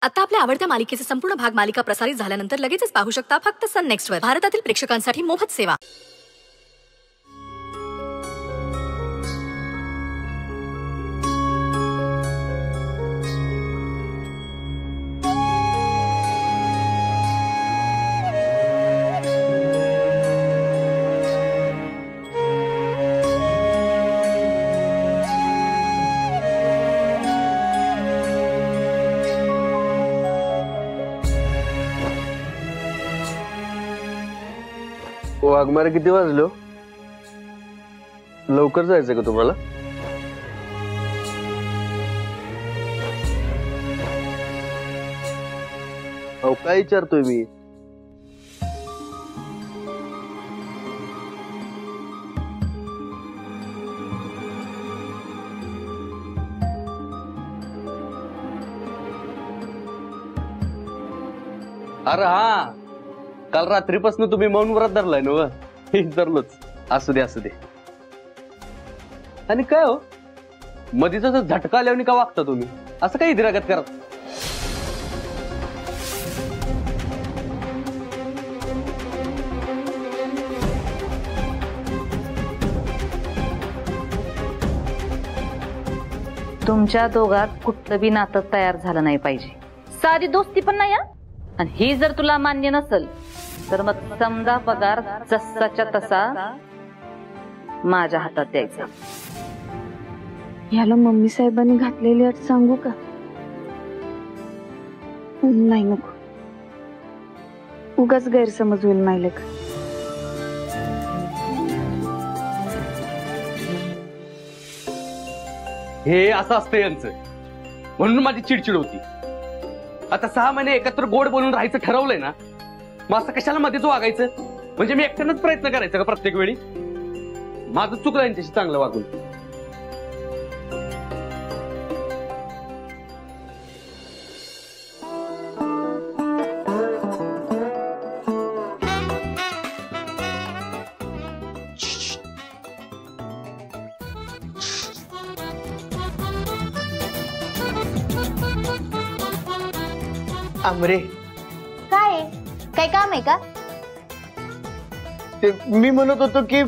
आता आपल्या आवडत्या मालिकेचे संपूर्ण भाग मालिका प्रसारित झाल्यानंतर लगेचच पाहू शकता फक्त सन नेक्स्ट वर. भारतातील प्रेक्षकांसाठी मोफत सेवा. वाघमारे किती वाजलो? लवकर जायचं का तुम्हाला? अहो काय विचारतोय मी? अरे हा, काल रात्रीपासून तुम्ही मौन व्रत धरलाय ना? धरलोच. असू दे असू दे. आणि काय हो मधीच असं झटका आल्यावर का वागता तुम्ही? असं काही इतिरागत करा. तुमच्या दोघात कुठलं बी नातं तयार झालं नाही पाहिजे. साधी दोस्ती पण नाही. आणि ही जर तुला मान्य नसेल तर मग समजा पगार जसाच्या तसा माझ्या हातात द्यायचा. याला मम्मी साहेबांनी घातलेली अट सांगू का? नाही नको, उगाच गैरसमज होईल मायलेक. हे असं असतं यांचं, म्हणून माझी चिडचिड होती. आता 6 महिने एकत्र गोड बोलून राहायचं ठरवलंय ना, मग असं कशाला मध्येच वागायचं? म्हणजे मी एकट्यानंच प्रयत्न करायचा का प्रत्येक वेळी? माझं चुकलं यांच्याशी चांगलं वागून. आमरे काय काय काम आहे का? ते मी म्हणत होतो की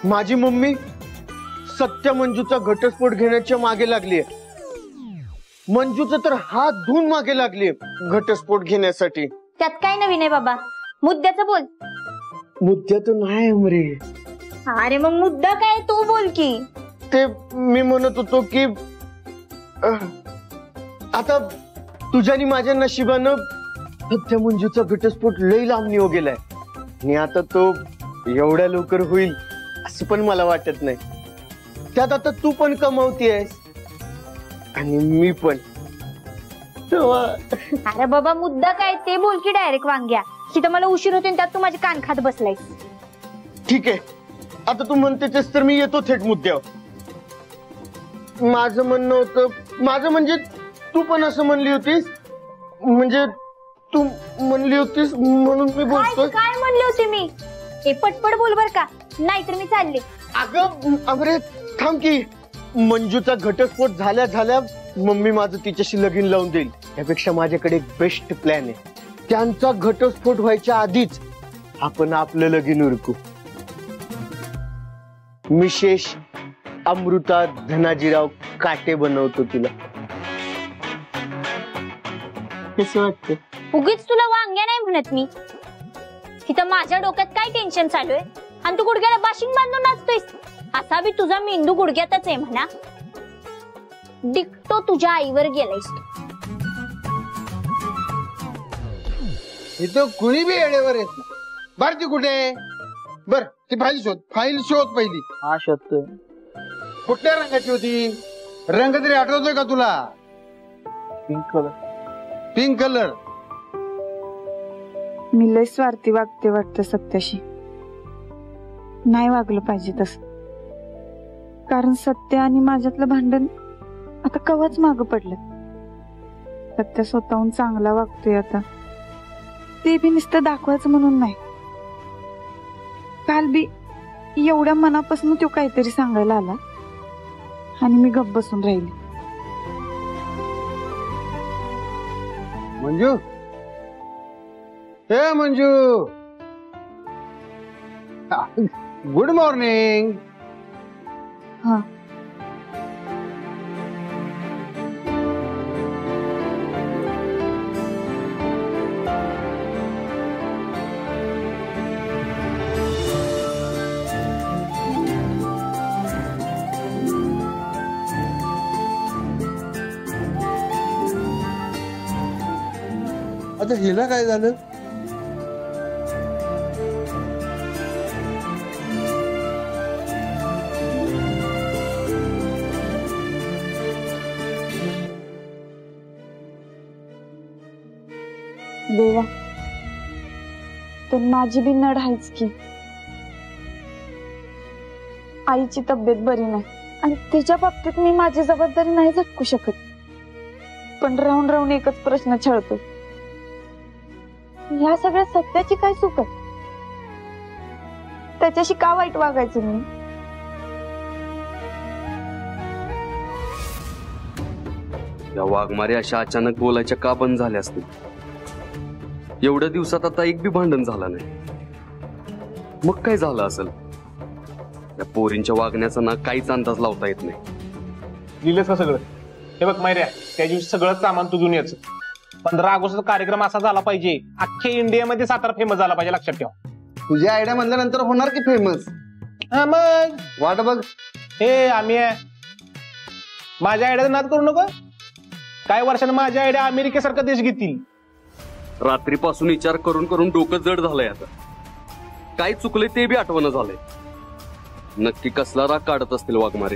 माझी मम्मी सत्य मंजूचा घटस्फोट घेण्याच्या मागे लागलीये. मंजूचा तर हात धुवून मागे लागलीये घटस्फोट घेण्यासाठी. त्यात काय नवीन आहे बाबा? मुद्द्याचं बोल. मुद्दा तर नाही आमरे. अरे मग मुद्दा काय तू बोल की. ते मी म्हणत होतो की आता तुझ्या आणि माझ्या नशिबानं सत्य मंजूचा घटस्फोट लई लांब निघून गेलाय आणि आता तो एवढ्या लवकर होईल असं पण मला वाटत नाही. त्यात आता तू पण कमावतीयस आणि मी पण. अरे बाबा मुद्दा काय ते बोल की डायरेक्ट वांग्या. तिथं मला उशीर होते त्यात तू माझे कान खात बसलाय. ठीक आहे, आता तू म्हणतेस तर मी येतो थेट मुद्द्यावर. माझं म्हणणं होतं, माझं म्हणजे तू पण असं म्हणली होतीस, म्हणजे तू म्हणली होतीस म्हणून मी बोलतोय. काय म्हणली होती मी? हे पटपट बोल बर का, नाहीतर मी चालले. अगं अमरे थांब की. मंजूचा घटस्फोट झाल्या झाल्या मम्मी माझं तिच्याशी लगीन लावून देईल. त्यापेक्षा माझ्याकडे एक बेस्ट प्लॅन आहे. त्यांचा घटस्फोट व्हायच्या आधीच आपण आपलं लगीन उरकू. मिशेष अमृता धनाजीराव काटे बनवतो तिला. कसं वाटतं? उगीच तुला वांग्या नाही म्हणत मी. तिथं माझ्या डोक्यात काय टेन्शन चालू आहे आणि तू गुडघ्याला बाशिंग बांधून नाचतोयस. असा बी तुझा मेंदू गुडघ्यातच आहे म्हणा. डिक्टो तुझ्या आईवर गेलायस तू. इथं कुणी बी येडेवर येत नाही. बर ती कुठे? बर ती फाईल शोध, फाईल शोध पहिली. हा शोधतोय. कुठल्या रंगाची होती? रंग तरी आठवतोय का तुला? Pink colour. Pink colour. मी लय स्वार्थी वागते वाटतं सत्याशी. नाही वागलं पाहिजे तसं, कारण सत्य आणि माझ्यातलं भांडण आता कवाच मागं पडलं. सत्य स्वतःहून चांगला वागतोय आता, ते बी नुसतं दाखवायचं म्हणून नाही. काल बी एवढ्या मनापासून तो काहीतरी सांगायला आला आणि मी गप्प बसून राहिली. मंजू, हे मंजू, गुड मॉर्निंग. हा. आता हिला काय झालं? देवा, तर माझी बी नड आहेच की. आईची तब्येत बरी नाही आणि तिच्या बाबतीत मी माझी जबाबदारी नाही झटकू शकत. पण राहून राहून एकच प्रश्न छळतो, ह्या सगळ्या सत्याची काय चूक आहे? त्याच्याशी का वाईट वागायचं मी? या वाघमारे अशा अचानक बोलायच्या का बंद झाल्या असतील? एवढ्या दिवसात आता एक बी भांडण झालं नाही. मग काय झालं असेल? या पोरींच्या वागण्याचा ना काहीच अंदाज लावता येत नाही. लिहिलंच का सगळं? हे बघ मायऱ्या, त्या दिवशी सगळं सामान तू घेऊन यायचं. 15 ऑगस्टचा कार्यक्रम असा झाला पाहिजे, अख्ख्या इंडियामध्ये सातारा फेमस झाला पाहिजे, लक्षात ठेव. तुझ्या आयडिया म्हणल्यानंतर होणार की फेमस. हा मग वाट बघ. हे आम्ही माझ्या आयडियाचा नाद करू नको. काही वर्षांनी माझ्या आयडिया अमेरिकेसारखा देश घेतील. रात्रीपासून विचार करून करून डोकं जड झालंय. आता काय चुकलंय ते बी आठवण झालंय. नक्की कसला राग काढत असतील वाघमारे.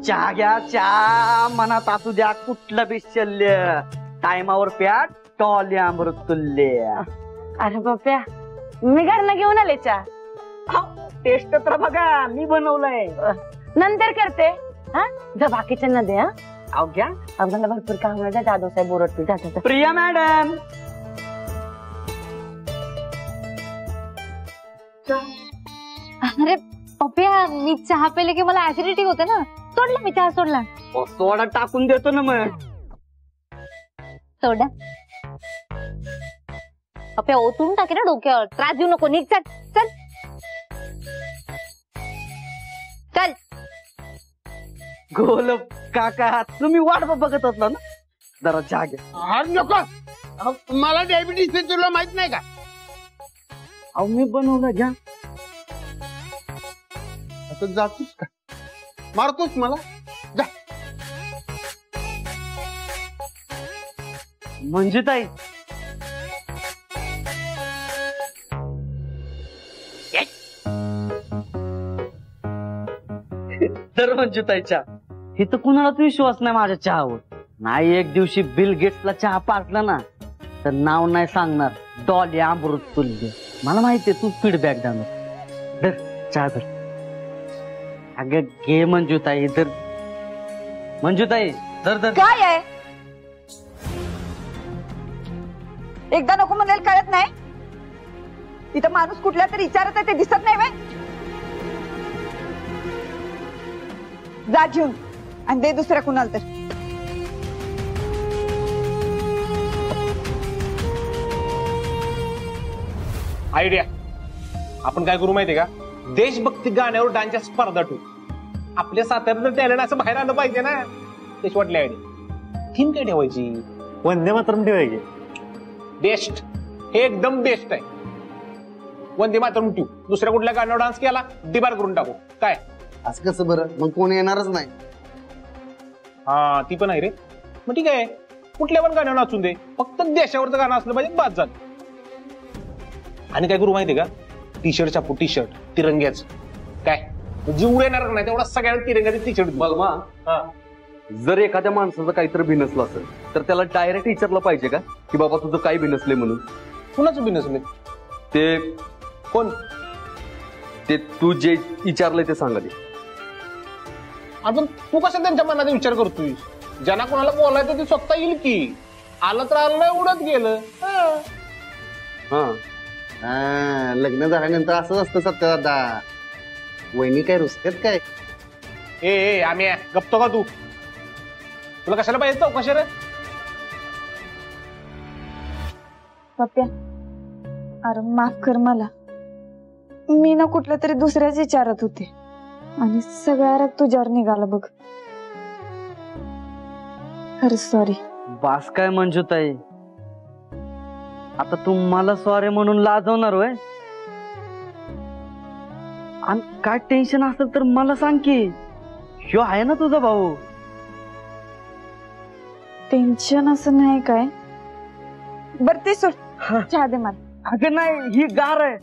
चहा घ्या, चहा मनात असू द्या, कुठलं बी शल्य. टायमावर प्या, टॉली अमृत तुल्य. अरे बाप्या, मी घरनं घेऊन आले चहा. टेस्ट तर बघा, मी बनवलंय. नंतर करते. हा, जा बाकीच्यांना दे. हा, अहो घ्या. आम्हाला भरपूर काम आहे. जाधव साहेब ओरडतील. जा. प्रिया मॅडम, अरे पप्या, मी चहा पेले की मला ऍसिडिटी होते ना, सोडला मी चहा, सोडला. सोडा टाकून देतो ना मग. सोडा पप्या ओतून टाके ना डोक्यावर. त्रास देऊ नको. निघ, चल चल चल. गोल काका, तुम्ही वाट बघत असला ना, जरा चहा घ्या. अरे नको, मला डायबिटीस आहे, तुला माहित नाही का? अहो मी बनवलं, घ्या. आता जातोस का? मारतोस मला? जा. म्हणजे ताई, तर मंजुताईच्या इथं कुणालाच विश्वास नाही माझ्या चहावर. नाही एक दिवशी बिल गेट्सला चहा पाजला ना, तर नाव नाही सांगणार, डॉली अमृत तुल्य. मला माहितीये तू फीडबॅक देणार. धर चहा धर. अगं घे मंजुताई, धर. मंजुताई धर धर. काय आहे? एकदा नको म्हणाल कळत नाही? इथं माणूस कुठल्या तरी विचारत आहे, ते दिसत नाही व्हय? जा घेऊन आणि दे दुसऱ्या कुणाला तर. आयडिया, आपण काय करू माहितीये का? देशभक्ती गाण्यावर डान्सच्या स्पर्धा ठेवू. आपल्या साताऱ्याचं टॅलेंट असं बाहेर आलं पाहिजे ना, तेच वाटली आयडिया. थीम काय ठेवायची? वंदे मातरम ठेवायचे. बेस्ट, हे एकदम बेस्ट आहे. वंदे मातरम ठेवू. दुसऱ्या कुठल्या गाण्यावर डान्स केला डिबार करून टाकू. काय असं कसं बरं? मग कोण येणारच नाही. हा ती पण आहे रे. मग ठीक आहे, कुठल्या पण गाण्यावर नाचून दे, फक्त देशावरचं गाणं असलं पाहिजे, बाद झालं. आणि काय करू माहितीये का? टी शर्ट छापू, टी शर्ट तिरंग्याच. काय जीव येणार नाही तेवढा सगळ्यांना तिरंग्याचे टी शर्ट. बघ, जर एखाद्या माणसाचं काहीतरी बिनसलं असेल तर त्याला डायरेक्ट विचारलं पाहिजे का की बाबा तुझं काय बिनसले म्हणून? कुणाचं बिनसले? ते कोण? ते तू जे विचारलंय ते सांगाले. आपण तू कसं त्यांच्या मनाचा विचार करतोय? ज्यांना कोणाला बोलायचं ते स्वतः येईल की. आलं तर आलं, नाही उडत गेलं. हा, लग्न झाल्यानंतर असंच असतं सत्यदादा. वहिनी काय रुसतात काय? ए आम्ही गप्तो का तू? तुला कशाला पाहिजे चौकशी रे? पप्प्या, अरे माफ कर मला. मी ना कुठल्या तरी दुसऱ्याच विचारत होते आणि सगळा राग तुझ्यावर निघाला बघ. खरंच सॉरी. बास काय मंजूताई, आता तू मला सॉरी म्हणून लाजवणार होय? आणि काय टेन्शन असेल तर मला सांग की, ह्यो आहे ना तुझा भाऊ. टेन्शन असं नाही काय. बर ते सोड, चहा दे मला. अगं नाही, ही गार आहे,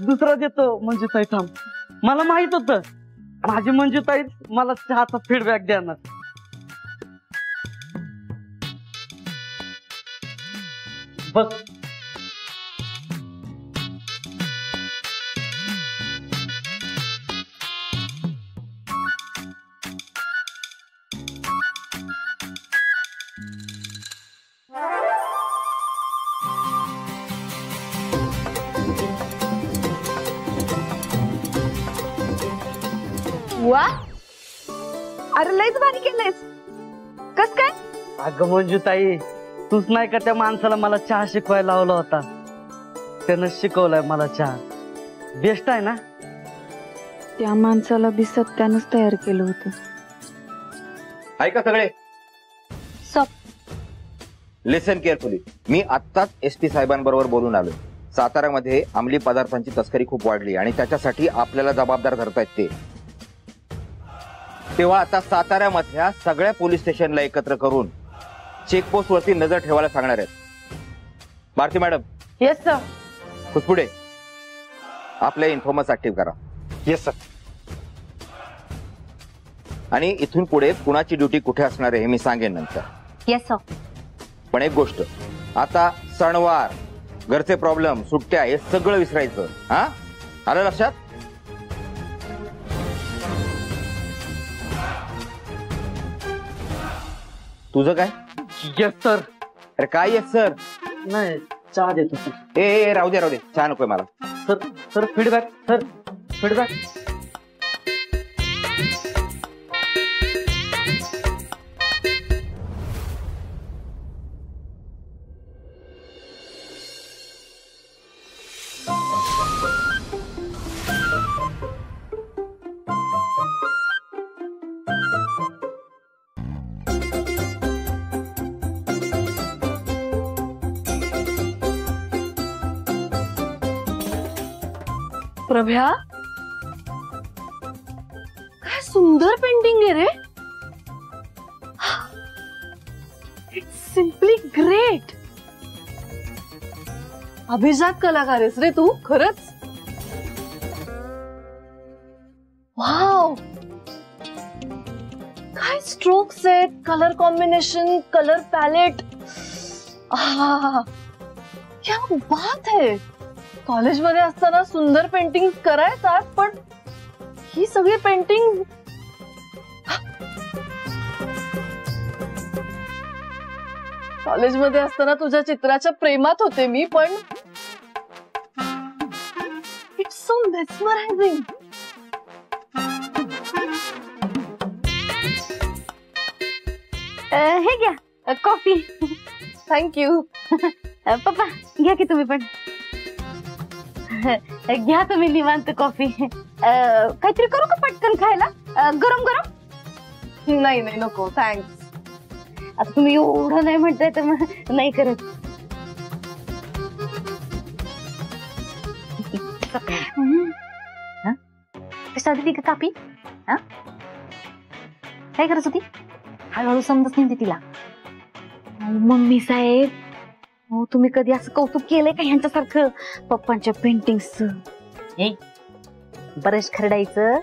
दुसरा देतो. मंजूताई थांब, मला माहित होत माझी मंजूताई मला चहाचा फीडबॅक देणार. बस. वा, अरे लयच भारी केलंयस. कस काय? अगं मंजूताई, तूच नाही का त्या माणसाला मला चहा शिकवायला लावला होता? त्यानं शिकवलाय मला चहा. बेस्ट आहे ना? त्या माणसाला बी सत्यानंच तयार केलं होतं. ऐका सगळे, लिसन केअरफुली. मी आत्ताच SP साहेबांबरोबर बोलून आलोय. साताऱ्यामध्ये अंमली पदार्थांची तस्करी खूप वाढली आणि त्याच्यासाठी आपल्याला जबाबदार धरतायत ते. तेव्हा आता साताऱ्यामधल्या सगळ्या पोलीस स्टेशनला एकत्र करून चेकपोस्ट वरती नजर ठेवायला सांगणार आहेत. Bharti madam. Yes sir. Khuspude, आपले इन्फॉर्मर्स ऍक्टिव्ह करा. Yes sir. आणि इथून पुढे कुणाची ड्युटी कुठे असणार आहे हे मी सांगेन नंतर. Yes sir. पण एक गोष्ट, आता सणवार, घरचे प्रॉब्लेम, सुट्ट्या हे सगळं विसरायचं. हा, आलं लक्षात? तुझं काय? Yes sir. अरे काय येस सर? नाही, चहा देतो सर. ए राहू दे चहा नकोय मला. Sir sir feedback. Sir feedback. Prabhya, काय सुंदर पेंटिंग आहे रे. It's simply great. अभिजात कलाकार आहेस रे तू, खरंच. वाव, काय स्ट्रोक्स आहेत, कलर कॉम्बिनेशन, कलर पॅलेट. क्या बात है. कॉलेजमध्ये असताना सुंदर पेंटिंग करायचा, पण ही सगळी पेंटिंग कॉलेजमध्ये असताना तुझ्या चित्राच्या प्रेमात होते मी, पण इट्स सो मेस्मरायझिंग. हे घ्या कॉफी. थँक्यू. पप्पा घ्या की तुम्ही पण. घ्या तुम्ही निवांत कॉफी. काहीतरी करू का पटकन खायला, गरम गरम? नाही नाही नको, थँक्स. आता तुम्ही एवढं नाही म्हणताय तर मग नाही करत. कशा दिली का कापी? काय करत होती? हळूहळू समजत नाही तिला. मम्मी साहेब, हो तुम्ही कधी असं कौतुक केलंय का ह्यांच्यासारखं पप्पांच्या पेंटिंगचं? बरेच खरडायचं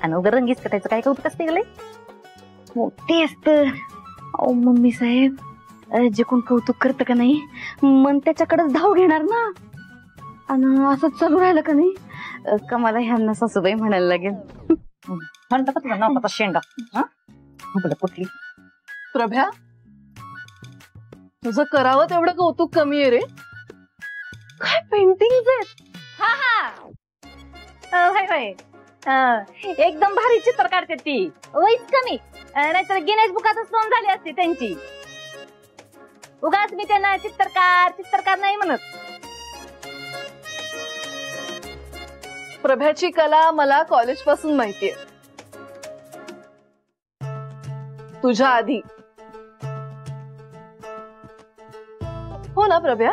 आणि उगा रंगीच कटायचं काय कौतुक असते गेले मोठे असत. अहो मम्मी साहेब, जे कोण कौतुक करतं का नाही मन त्याच्याकडेच धाव घेणार ना. आणि असंच चालू राहिलं का नाही का मला ह्यांना सासूबाई म्हणायला लागेल. म्हणता का तुला नाव आता शेंगा कुठली? प्रभ्या, तुझं करावं तेवढं कौतुक कमी आहे रे. काय पेंटिंग आहेत. हा हा, एकदम भारी चित्र काढते ती, वयच कमी, नाहीतर गिनेस बुकातच नोंद झाली असते त्यांची. उगाच मी त्यांना चित्रकार नाही म्हणत. प्रभ्याची कला मला कॉलेज पासून माहितीये, तुझ्या आधी. हो ना प्रभ्या?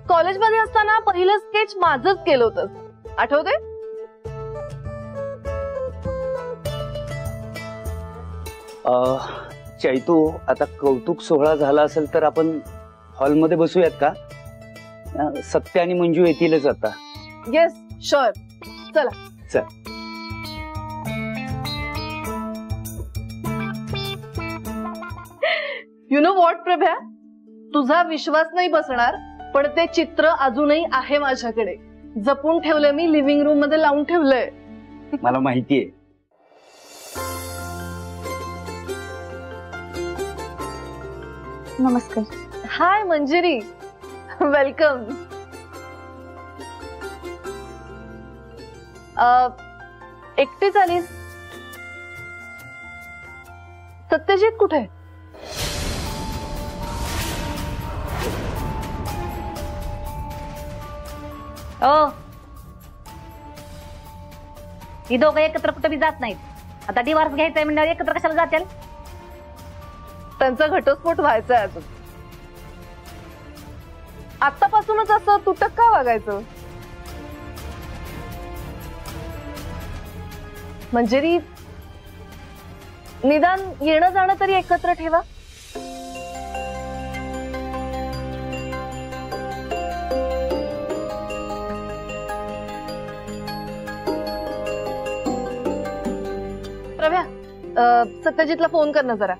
कॉलेजमध्ये असताना पहिलं स्केच माझंच केलं होतं, आठवते? चैतू, आता कौतुक सोहळा झाला असेल तर आपण हॉलमध्ये बसूयात का? सत्य आणि मंजू येतीलच आता. Yes, sure. चला. चल. यु नो व्हॉट प्रभ्या, तुझा विश्वास नाही बसणार, पण ते चित्र अजूनही आहे माझ्याकडे. जपून ठेवलंय मी, लिव्हिंग रूम मध्ये लावून ठेवलंय. मला माहितीये. नमस्कार. हाय मंजिरी, वेलकम. एकटीच आलीस? सत्यजित कुठे? ही दोघं एकत्र कुठे बी जात नाहीत. आता डिवॉर्स घ्यायचंय म्हणजे एकत्र कशाला जातील? त्यांचा घटस्फोट व्हायचा आहे अजून. आतापासूनच असं तुटक का वागायचं? मंजिरी, निदान येणं जाणं तरी एकत्र ठेवा. प्रभ्या, सत्यजितला फोन कर ना जरा.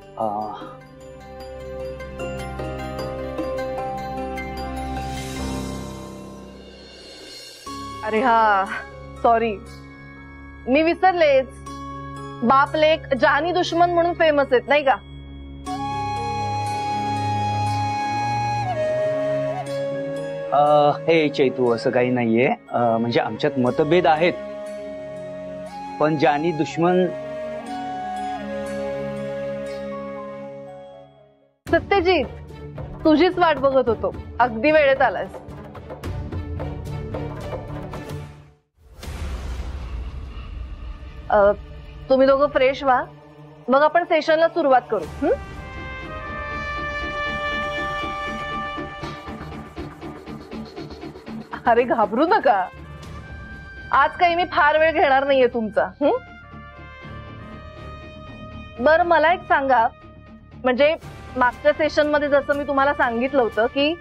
अरे हा, सॉरी, मी विसरलेच. बाप लेक जानी दुश्मन म्हणून फेमस आहेत नाही का? हे चैतू, असं काही नाहीये. म्हणजे आमच्यात मतभेद आहेत, पण जानी दुश्मन. सत्यजित, तुझीच वाट बघत होतो, अगदी वेळेत आलास. तुम्ही दोघं फ्रेश व्हा, मग आपण सेशनला सुरुवात करू. अरे घाबरू नका, आज काही मी फार वेळ घेणार नाहीये तुमचा. बर, मला एक सांगा, म्हणजे मागच्या सेशन मध्ये जसं मी तुम्हाला सांगितलं होतं की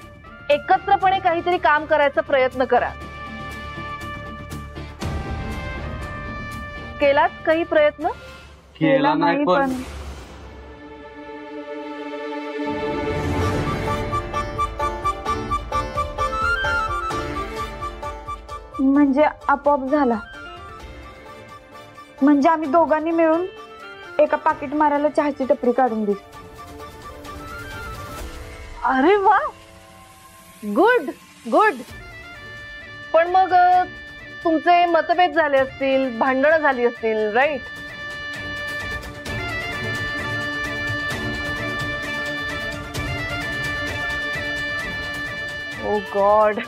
एकत्रपणे काहीतरी काम करायचा प्रयत्न करा, केलात काही प्रयत्न? केला नाही, पण म्हणजे आपोआप झाला. म्हणजे आम्ही दोघांनी मिळून एका पाकिट मारायला चहाची टपरी काढून दिली. अरे वा, गुड गुड. पण मग तुमचे मतभेद झाले असतील, भांडणं झाली असतील, राईट? ओ गॉड,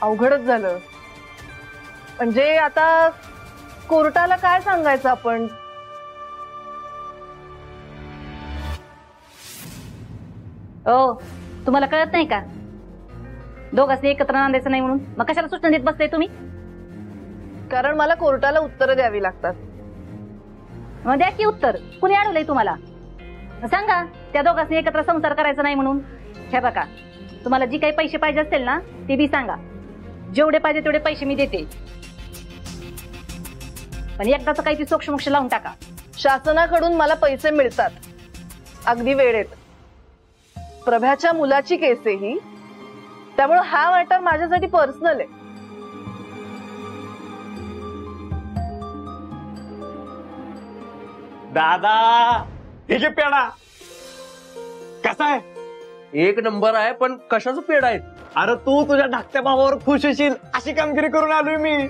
अवघडच झालं. म्हणजे आता कोर्टाला काय सांगायचं आपण? तुम्हाला कळत नाही का दोघांनी एकत्र नांदायचं नाही म्हणून? मग कशाला सूचना देत बसताय तुम्ही? कारण मला कोर्टाला उत्तरं द्यावी लागतात. मग द्या की उत्तर. कुणी अडवलंय तुम्हाला? सांगा त्या दोघांनी एकत्र संसार करायचा नाही म्हणून. हे बघा, तुम्हाला जी काही पैसे पाहिजे असतील ना ते बी सांगा. जेवढे पाहिजे तेवढे पैसे मी देते, पण एकदाच काही ती सोक्षमोक्ष लावून टाका. शासनाकडून मला पैसे मिळतात अगदी वेळेत. प्रभ्याच्या मुलाची केस आहे ही, त्यामुळे हा मॅटर माझ्यासाठी पर्सनल आहे. दादा, हे घे पेढा. कसा आहे? एक नंबर आहे, पण कशाचा पेढा आहे? अरे तू तुझ्या धाकट्या भावावर खुश होशील अशी कामगिरी करून आलोय मी.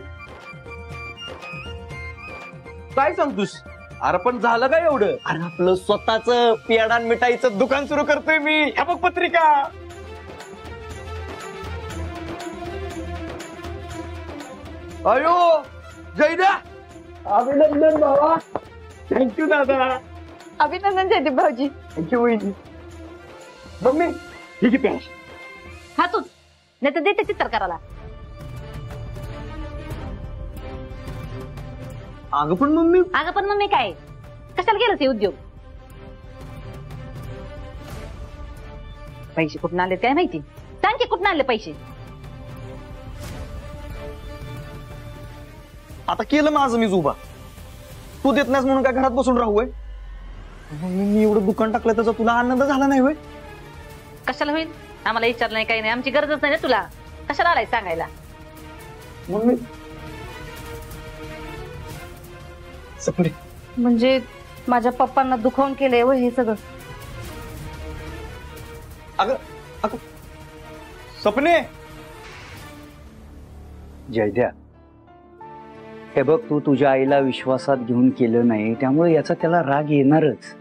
काय सांगतोस? अरे पण झालं काय एवढं? अरे आपलं स्वतःच पेडा आणि मिठाईचं दुकान सुरू करतोय मी. ह्या बघ पत्रिका. अयो जयद्या, अभिनंदन बाबा. थँक्यू दादा. अभिनंदन जयदीप भाऊजी. थँक्यू वहिनी. मम्मी ही किती आहे? हा तूच नाही तर देते चित्रकाराला. अगं पण मम्मी. अगं पण मम्मी काय कशाला गेलं ते उद्योग? पैसे कुठून आले काय माहिती? सांग की कुठून आले पैसे? आता केलं माझं मीच उभा. तू देत नाहीस म्हणून काय घरात बसून राहू? मी एवढं दुकान टाकलं त्याचा तुला आनंद झाला नाही होय? कशाला होईल? आम्हाला विचारलं नाही काही नाही. आमची गरजच नाही ना तुला. कशाला आलाय सांगायला? मम्मी सपने म्हणजे माझ्या पप्पांना दुखावून केलंय व हे सगळं. अगं अगं सपने. जयद्या, हे बघ, तू तुझ्या आईला विश्वासात घेऊन केलं नाही त्यामुळे याचा त्याला राग येणारच.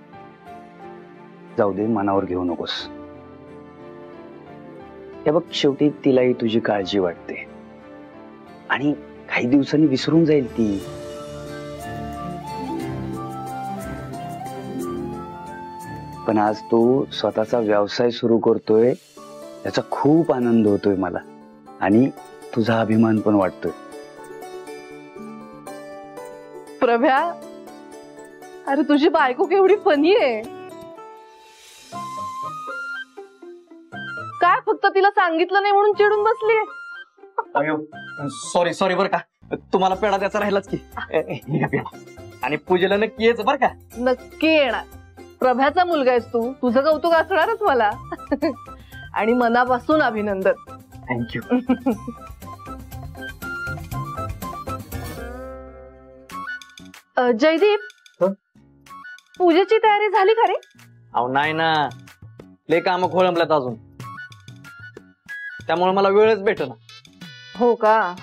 जाऊ दे, मनावर घेऊ नकोस. हे बघ, शेवटी तिलाही तुझी काळजी वाटते आणि काही दिवसांनी विसरून जाईल ती. पण आज तू स्वतःचा व्यवसाय सुरू करतोय त्याचा खूप आनंद होतोय मला आणि तुझा अभिमान पण वाटतोय. प्रभ्या, अरे तुझी बायको केवढी फनी आहे. काय फक्त तिला सांगितलं नाही म्हणून चिडून बसली? अयो सॉरी सॉरी बरं का. तुम्हाला पेढा द्यायचा राहिलाच की. आणि पूजेला नक्की यायचं बरं का. नक्की येणार. प्रभ्याचा मुलगा आहेस तू, तुझं कौतुक असणारच मला. आणि मनापासून अभिनंदन. थँक्यू. जयदीप, पूजेची तयारी झाली का रे? अहो नाही ना, लय कामं खोळंबल्यात अजून, त्यामुळे मला वेळच भेटेना. हो का?